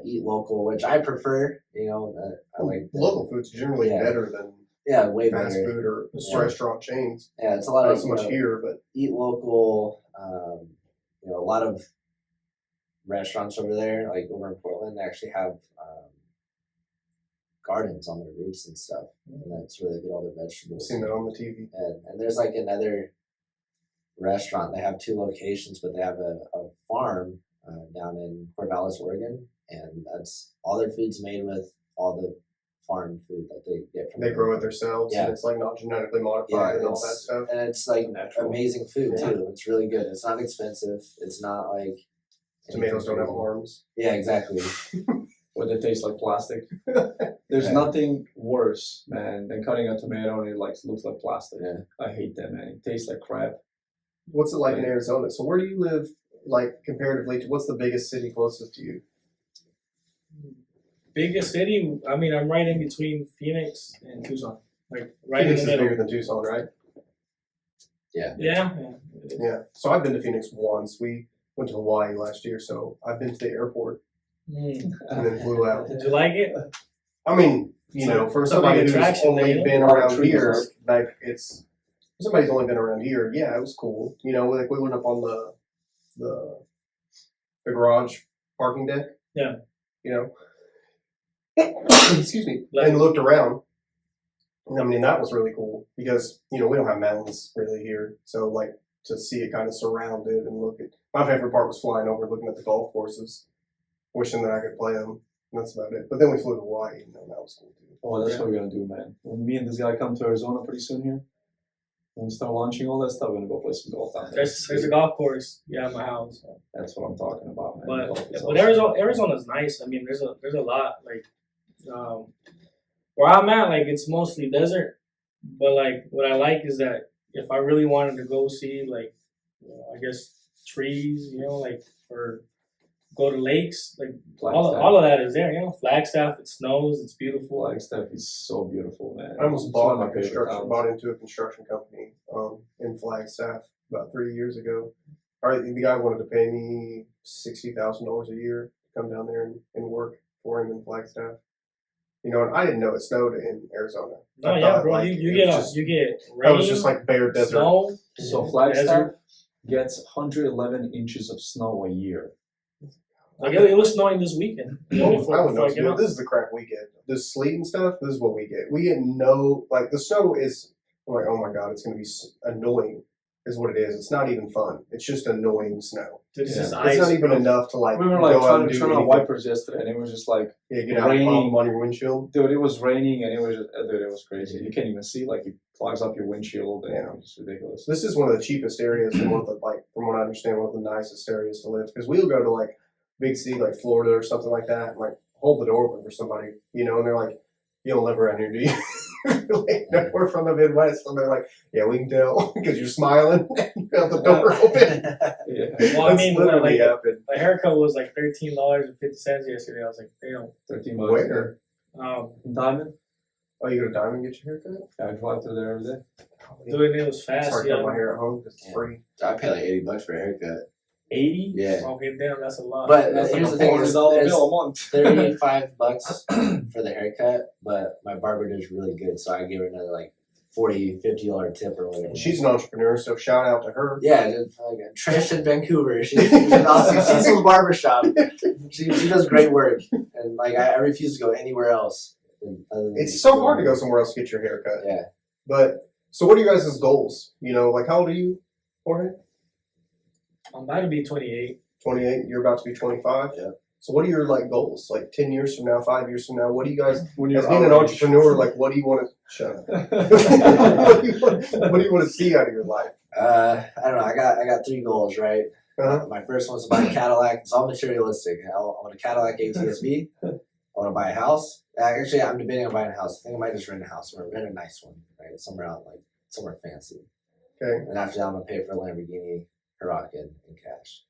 eat local, which I prefer. I like Local food's generally Yeah. better than way fast better. food or Yeah. restaurant chains. Yeah, it's a lot Not of so much here, but eat local. A lot of restaurants over there, like over in Portland, they actually have gardens on their roofs and stuff, and that's where they get all their I've vegetables. seen that on the TV. And there's like another restaurant. They have 2 locations, but they have a farm down in Corvallis, Oregon, and that's all their food's made with all the farm food that they get from They the- grow it themselves, Yeah. and it's like not genetically Yeah, modified and all that it's, stuff. and it's like Natural. amazing food Yeah. too. It's really good. It's not expensive. It's not like Tomatoes don't have anything arms. crazy. Yeah, exactly. Or they taste like plastic. There's Yeah. nothing worse, man, than cutting a tomato and it like looks like plastic. Yeah. I hate that, man. It tastes like crap. What's it like in Arizona? So where do you live, like comparatively to what's the biggest city closest to you? Biggest city? I mean, I'm right in between Phoenix and Tucson. Like right Phoenix in is the bigger middle. than Tucson, right? Yeah. Yeah. So I've been to Phoenix once. We went to Hawaii last year, so I've been to the airport Mm. and then flew out. Did you like it? I mean, So- for it's a somebody big who's attraction, only man. been A lot of around trees, here, huh? like it's for somebody who's only been around here. Yeah, it was cool. Like we went up on the garage parking deck. Yeah. Excuse me. And looked around. I mean, that was really cool because we don't have mountains really here, so like to see it kind of surrounded and look at. My favorite part was flying over, looking at the golf courses, wishing that I could play them. And that's about it. But then we flew to Hawaii, and that was cool too. Oh, that's Yeah. what we're gonna do, man. When me and this guy come to Arizona pretty soon here, when we start launching all that stuff, we're gonna go play some golf down there. There's a golf course. Yeah, at my house. That's what I'm talking about, man. But Golf is but awesome. Arizona's nice. I mean, there's a lot like where I'm at. Like it's mostly desert, but like what I like is that if I really wanted to go see like I guess trees, like or go to lakes, like all of that is there. Flagstaff. It snows. It's beautiful. Flagstaff is so beautiful, man. I almost It's one bought of my favorite towns. bought into a construction company in Flagstaff about 3 years ago. The guy wanted to pay me $60,000 a year to come down there and work for him in Flagstaff. And I didn't know it snowed in Arizona. No, I yeah, thought, bro. like, You it get was a, just- you get That rain, was just like bare desert. snow. So Flagstaff desert. gets 111 inches of snow a year. Like it was snowing this weekend. Well, before I would know. I came out. This is the crap we get. This sleet and stuff. This is what we get. We get no the snow is. I'm like, oh my god, it's gonna be annoying. Is what it is. It's not even fun. It's just annoying snow. Dude, it's Yeah. just It's ice. not even bro. enough to We were like go out trying and to do turn on anything. wipers yesterday, and it was just like, Yeah, get out and raining. pop them on your windshield. dude, it was raining, and it was just, dude, it was crazy. You can't even see, like, it clogs up your windshield, and Yeah. it's ridiculous. So this is one of the cheapest areas and one of the from what I understand, one of the nicest areas to live because we'll go to like big city like Florida or something like that and like hold the door open for somebody, and they're like, you don't live around here, do you? Like, no, we're from the Midwest, and they're like, yeah, we can tell because you're smiling and you have the door open. Yeah. Well, I That's mean, literally like, happened. my haircut was like $13.50 yesterday. I was like, damn. 13 bucks. Where? In Diamond? Oh, you go to Diamond and get your haircut? Yeah, I drive through there every day. Dude, it was fast. Start cutting my hair at home because it's Yeah. free. I pay like $80 for a haircut. 80? Yeah. Okay, damn, that's a lot. But That's here's like the a thing: is $400 there's bill a month. $35 for the haircut, but my barber does really good, so I give her another like $40-$50 tip or whatever. She's an entrepreneur, so shout out to her. Yeah, just, Trish in Vancouver. She's awesome. She's a barbershop. She does great work, and like I refuse to go anywhere else. Other than It's so hard to go somewhere else to get your hair cut. Yeah. But so what are you guys' goals? Like how old are you, Jorge? I'm about to be 28. 28. You're about to be 25. Yeah. So what are your goals? Like 10 years from now, 5 years from now, what do you guys? When As being an our age. entrepreneur, what do you want to shut up? what do you want to see out of your life? I don't know. I got 3 goals, right? Uh-huh. My first one's to buy a Cadillac. It's all materialistic. I want a Cadillac ATSV. I want to buy a house. Actually, I'm debating on buying a house. I think I might just rent a house or rent a nice one, right? Somewhere fancy. Okay. And after that, I'm gonna pay for a Lamborghini Huracan in cash,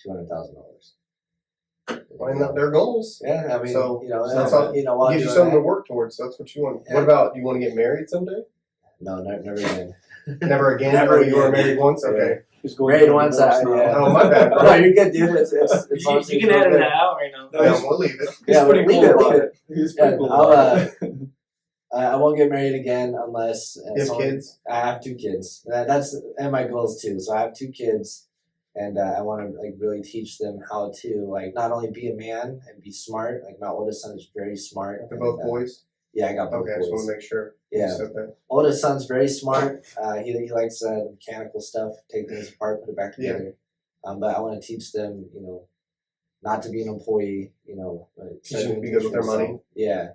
$200,000. Well, not their goals. Yeah, I mean, So, you know, that's all- while Gives you doing something to that, work towards. That's what you want. Yeah. What about, you want to get married someday? no, never again. Never again? Never Oh, you were again. married once? Okay. He's going Married through once, divorce now. yeah. Oh, my bad, bro. No, you're good, dude. It's honestly You can real edit good. that out right now. No, Yeah, he's- we'll leave it. He's Yeah, pretty leave cool it, about leave it. He's Yeah, pretty cool I'll, about it. I won't get married again unless You have kids? I have 2 kids. That's and my goals too. So I have 2 kids, and I want to like really teach them how to like not only be a man and be smart. Like my oldest son is very smart. They're and, both boys? Yeah, I got both Okay, I just want boys. to make sure. Yeah. You said that. Oldest son's very smart. He likes mechanical stuff, take things apart, put it back Yeah. together. But I want to teach them, not to be an employee. Teach them to be good with their money. Yeah,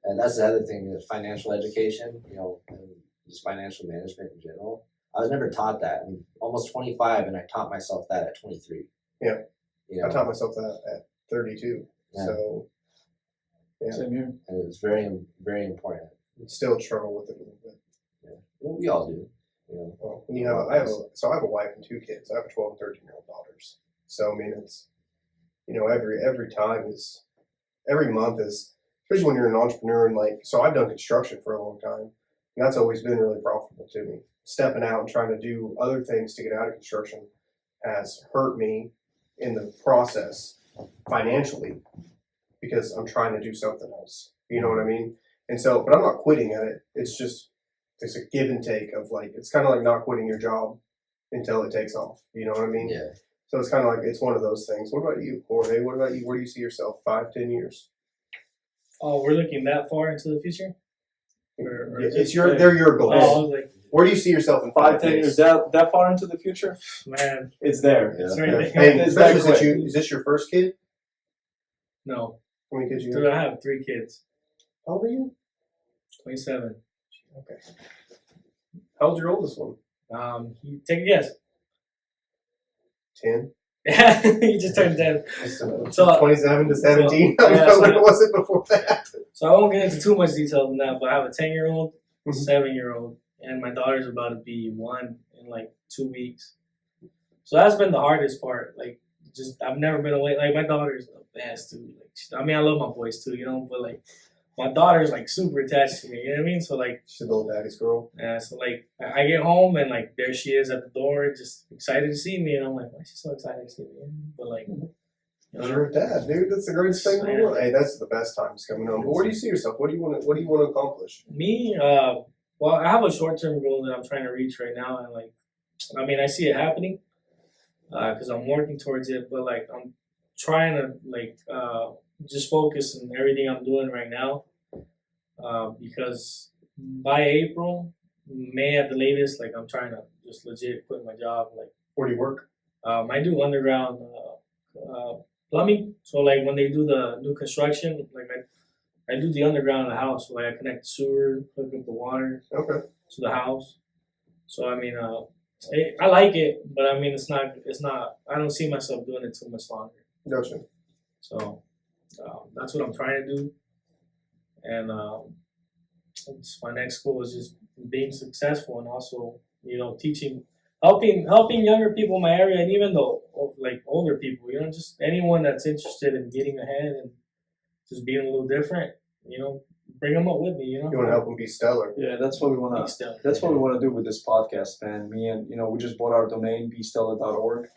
and that's the other thing is financial education. And just financial management in general. I was never taught that. I'm almost 25, and I taught myself that at 23. Yeah. You know, I taught myself that at 32. Yeah. So, yeah. Same here. and it's very, very important. I still struggle with it a little bit. Well, we all do. Well, when you have, I have a wife and 2 kids. I have a 12 and 13-year-old daughters. So I mean, it's, every month is, especially when you're an entrepreneur and so I've done construction for a long time, and that's always been really profitable to me. Stepping out and trying to do other things to get out of construction has hurt me in the process financially because I'm trying to do something else. You know what I mean? And so, but I'm not quitting at it. It's a give and take of it's kind of like not quitting your job until it takes off. You know what I mean? Yeah. So it's kind of it's one of those things. What about you, Jorge? What about you? Where do you see yourself 5-10 years? Oh, we're looking that far into the future? Or They're your goals. Oh, I was like, Where do you see yourself in 5, 10 years, that far into the future? man, It's there. it's Yeah. right Yeah. there. Hey, It's that especially since quick. is this your first kid? No, How many kids you dude, have? I have 3 kids. How old are you? 27. Okay. How old's your oldest one? You take a guess. 10. He just turned 10. So 27 to 17. I don't yeah, know so- when was it before that? So I won't get into too much detail on that, but I have a 10-year-old, Mhm. 7-year-old, and my daughter's about to be 1 in 2 weeks. So that's been the hardest part. I've never been away. My daughter's the best, dude. I love my boys too, but my daughter's super attached to me. You know what I mean? So She's a little daddy's girl. yeah. So I get home and there she is at the door, just excited to see me, and I'm like, why is she so excited to see me? But You're a dad, dude. That's the greatest thing in the world. Hey, that's the best times coming home. But where do you see yourself? What do you want to accomplish? Me, well, I have a short-term goal that I'm trying to reach right now, and I see it happening, because I'm working towards it. But I'm trying to just focus on everything I'm doing right now, because by April, May at the latest, I'm trying to just legit quit my job. Where do you work? I do underground plumbing. So when they do the new construction, I do the underground of the house. So I connect the sewer, hook up the water Okay. to the house. So I like it, but it's not. I don't see myself doing it too much longer. Gotcha. So that's what I'm trying to do, and my next goal is just being successful and also teaching, helping younger people in my area, and even though older people, just anyone that's interested in getting ahead and just being a little different, bring them up with me. You want to help them be stellar. Yeah, that's what we want Be to. still. That's what we want to do with this podcast, man. Me and we just bought our domain, bestellar.org,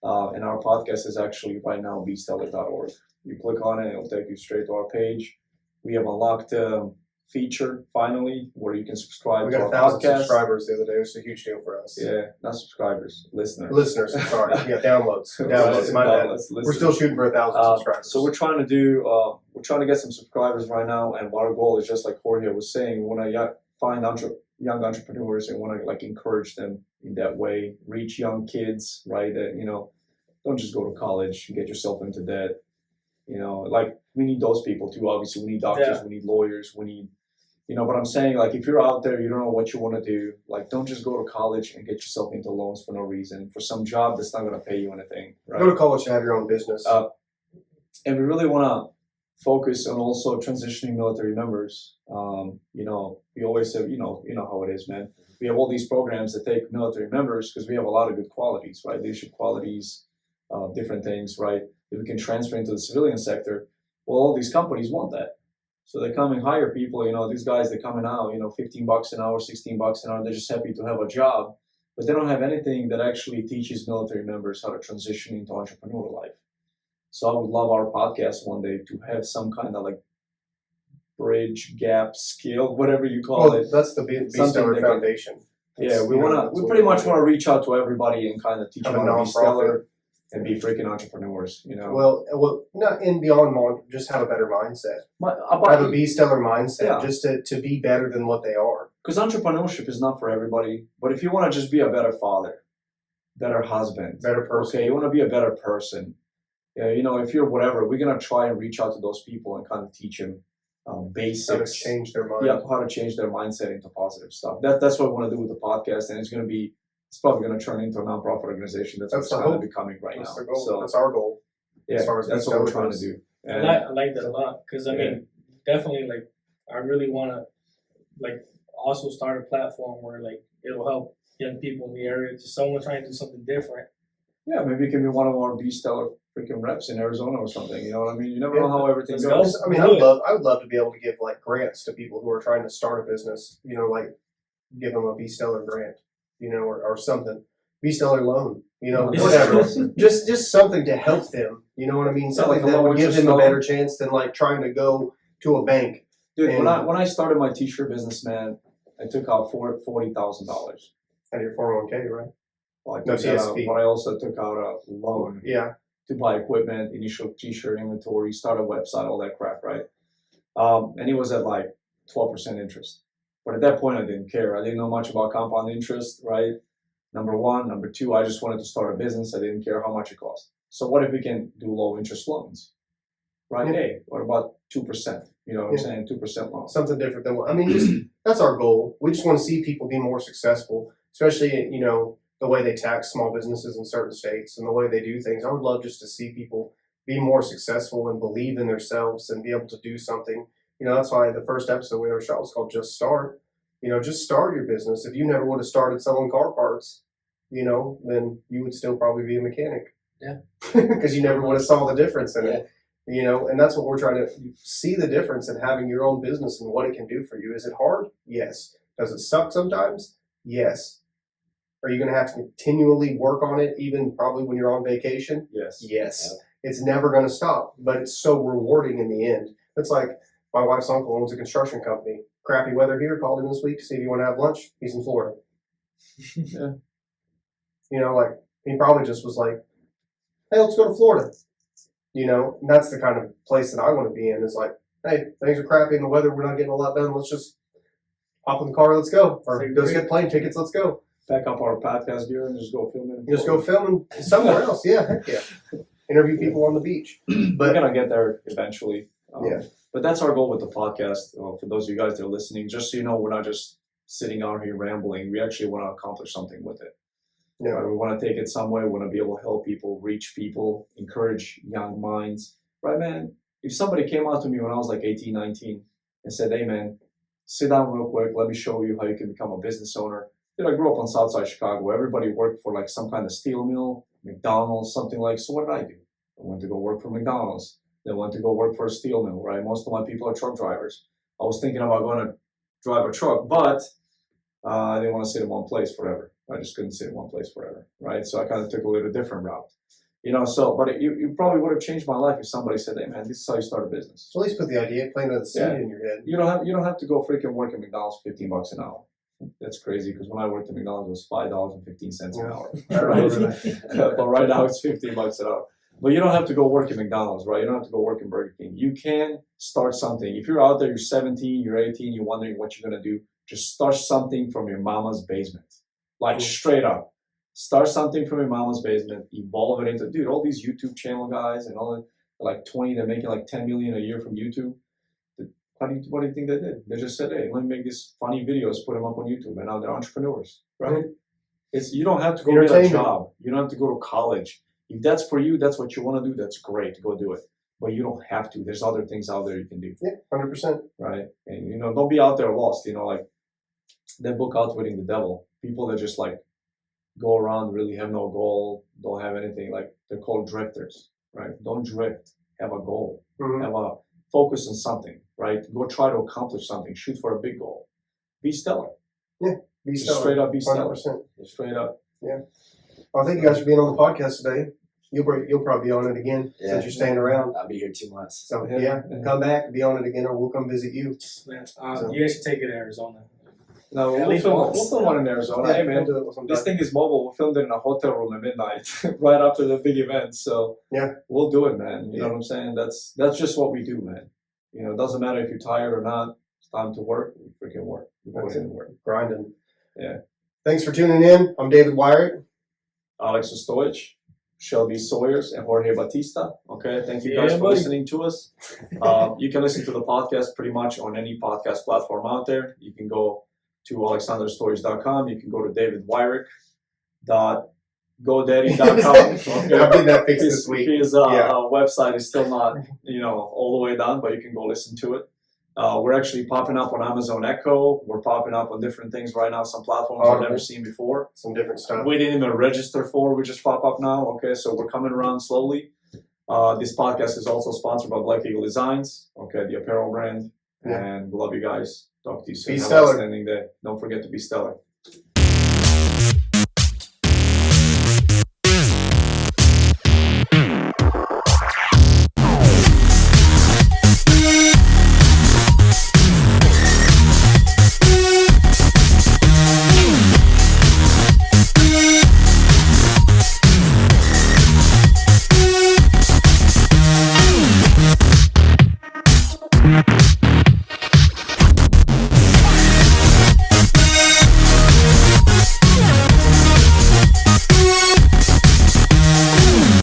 and our podcast is actually right now bestellar.org. You click on it, it'll take you straight to our page. We have unlocked a feature finally where you can subscribe We to got our 1,000 podcast. subscribers the other day. It's a huge deal for us. Yeah, not subscribers, listeners. Listeners, I'm sorry. Yeah, downloads. Downloads. My bad. We're still shooting for 1,000 subscribers. So we're trying to get some subscribers right now, and our goal is just like Jorge was saying, we want to find young entrepreneurs and want to encourage them in that way, reach young kids, right? That don't just go to college and get yourself into debt. We need those people too. Obviously, we need doctors, Yeah. we need lawyers, we need. But I'm saying, if you're out there, you don't know what you want to do, don't just go to college and get yourself into loans for no reason, for some job that's not going to pay you anything, right? Go to college and have your own business. And we really want to focus on also transitioning military members. You know, we always have, you know how it is, man. We have all these programs that take military members because we have a lot of good qualities, right? Leadership qualities, different things, right? That we can transfer into the civilian sector. Well, all these companies want that. So they come and hire people, you know, these guys, they come in now, you know, $15 an hour, $16 an hour. They're just happy to have a job, but they don't have anything that actually teaches military members how to transition into entrepreneurial life. So I would love our podcast one day to have some kind of like bridge gap skill, whatever you call Well, it. that's the Something B-Stellar that can- Foundation. Yeah, we You know, wanna, that's we what pretty we much do. want to reach out to everybody and kind of teach Have them a how to be nonprofit. stellar and be freaking entrepreneurs. You know, Well, not in beyond just have a better mindset. Have a because B-Stellar mindset, Yeah. just to be better than what they are. entrepreneurship is not for everybody. But if you want to just be a better father, better husband, Better person. okay, you want to be a better person. Yeah, you know, if you're whatever, we're gonna try and reach out to those people and kind of teach them How to basics. change their mind. Yeah, how to change their mindset into positive stuff. That's what I want to do with the podcast, and it's probably going to turn into a nonprofit organization. That's That's what's the kind of hope. becoming right That's now. the goal. So That's our goal. yeah, as far as that's what we're Stellar trying to goes. do. I And like that a lot because I mean, definitely like I really want to like also start a platform where like it'll help young people in the area. Just someone trying to do something different. yeah, maybe you can be one of our B-Stellar freaking reps in Arizona or something. You know what I mean? You never know Yeah. how everything Let's goes. go. I mean, I would love to be able to give like grants to people who are trying to start a business. You know, like give them a B-Stellar grant. You know, or something. B-Stellar loan. You know, whatever. just something to help them. You know what I mean? Something like a that low would give interest them a loan. better chance than like trying to go to a bank. Dude, And- when I started my t-shirt business, man, I took out $40,000. And your 401k, right? Well, I No took that out, TSP. but I also took out a loan Yeah. to buy equipment, initial t-shirt inventory, start a website, all that crap, right? And it was at like 12% interest. But at that point, I didn't care. I didn't know much about compound interest, right? Number one. Number two, I just wanted to start a business. I didn't care how much it cost. So what if we can do low interest loans, right? Yeah. Hey, what about 2%? You know what I'm Yeah. saying? 2% loans. Something different than what I mean. Just that's our goal. We just want to see people be more successful, especially you know the way they tax small businesses in certain states and the way they do things. I would love just to see people be more successful and believe in themselves and be able to do something. You know, that's why the first episode we ever shot was called "Just Start." You know, just start your business. If you never would have started selling car parts, you know, then you would still probably be a mechanic. Yeah. Because you never would have saw the difference in Yeah. it. You know, and that's what we're trying to see the difference in having your own business and what it can do for you. Is it hard? Yes. Does it suck sometimes? Yes. Are you going to have to continually work on it, even probably when you're on vacation? Yes. Yes. It's never going to stop, but it's so rewarding in the end. It's like my wife's uncle owns a construction company. Crappy weather here, called him this week to see if you want to have lunch. He's in Florida. Yeah. You know, like he probably just was like, hey, let's go to Florida. You know, and that's the kind of place that I want to be in. Is like, hey, things are crappy in the weather. We're not getting a lot done. Let's just hop in the car. Let's go. Or Same go here. get plane tickets. Let's go. Pack up our podcast gear and just go film it. Just go filming somewhere else. Yeah, heck yeah. Interview people on the beach. We're But gonna get there eventually. Yeah. But that's our goal with the podcast. For those of you guys that are listening, just so you know, we're not just sitting out here rambling. We actually want to accomplish something with it. you know, Right? We want to take it somewhere. We want to be able to help people, reach people, encourage young minds. Right, man? If somebody came out to me when I was like 18, 19 and said, hey, man, sit down real quick. Let me show you how you can become a business owner. Dude, I grew up on Southside Chicago. Everybody worked for like some kind of steel mill, McDonald's, something like. So what did I do? I went to go work for McDonald's. Then went to go work for a steel mill, right? Most of my people are truck drivers. I was thinking about going to drive a truck, but I didn't want to sit in one place forever. I just couldn't sit in one place forever, right? So I kind of took a little different route. You know, so, but you probably would have changed my life if somebody said, hey, man, this is how you start a business. so at least put the idea, planted the seed Yeah. in your head. You don't have to go freaking work at McDonald's for $15 an hour. That's crazy because when I worked at McDonald's, it was $5.15 an hour. I remember that. But right now it's $15 an hour. But you don't have to go work at McDonald's, right? You don't have to go work in Burger King. You can start something. If you're out there, you're 17, you're 18, you're wondering what you're going to do, just start something from your mama's basement. Like straight up. Start something from your mama's basement, evolve it into, dude, all these YouTube channel guys and all that, like 20, they're making like 10 million a year from YouTube. What do you think they did? They just said, hey, let me make these funny videos, put them up on YouTube, and now they're entrepreneurs, right? It's you don't have to go get a Entertainment. job. You don't have to go to college. If that's for you, that's what you want to do, that's great. Go do it. but you don't have to. There's other things out there you can do. Yeah, 100%. Right? And you know, don't be out there lost. You know, like that book Outwitting the Devil. People that just like go around, really have no goal, don't have anything, like they're called drifters, right? Don't drift. Have a goal. Mhm. Have a focus on something, right? Go try to accomplish something. Shoot for a big goal. Be stellar. Be Just stellar. straight up be stellar. 100%. Straight up. Well, thank you guys for being on the podcast today. You'll probably be on it again Yeah. since you're staying around. I'll be here 2 months. So Yeah. yeah, come back, be on it again, or we'll come visit you. Man, So- you guys should take it to Arizona. No, At we'll least film, once. we'll film one in Arizona. Yeah, Hey man, we'll do it with some this time. thing is mobile. We filmed it in a hotel room at midnight, right after the big event. So Yeah. we'll do it, man. You know Yeah. what I'm saying? That's just what we do, man. You know, it doesn't matter if you're tired or not. It's time to work. We freaking work. We put That's in it. the work. Grinding. Yeah. Thanks for tuning in. I'm David Wyrick. Alex Ostojic, Shelby Salyers, and Jorge Bautista. Okay, thank you Yeah, guys for buddy. listening to us. You can listen to the podcast pretty much on any podcast platform out there. You can go to aleksandarstories.com. You can go to davidwyrick.godaddy.com. I'll get that fixed His, this week. his Yeah. website is still not, all the way done, but you can go listen to it. We're actually popping up on Amazon Echo. We're popping up on different things right now, some platforms I've never seen before. Some different stuff. We didn't even register for. We just pop up now. Okay, so we're coming around slowly. This podcast is also sponsored by Black Eagle Designs. Okay, the apparel brand. Yeah. And we love you guys. Talk to you soon. Be Have an stellar. outstanding day. Don't forget to be stellar.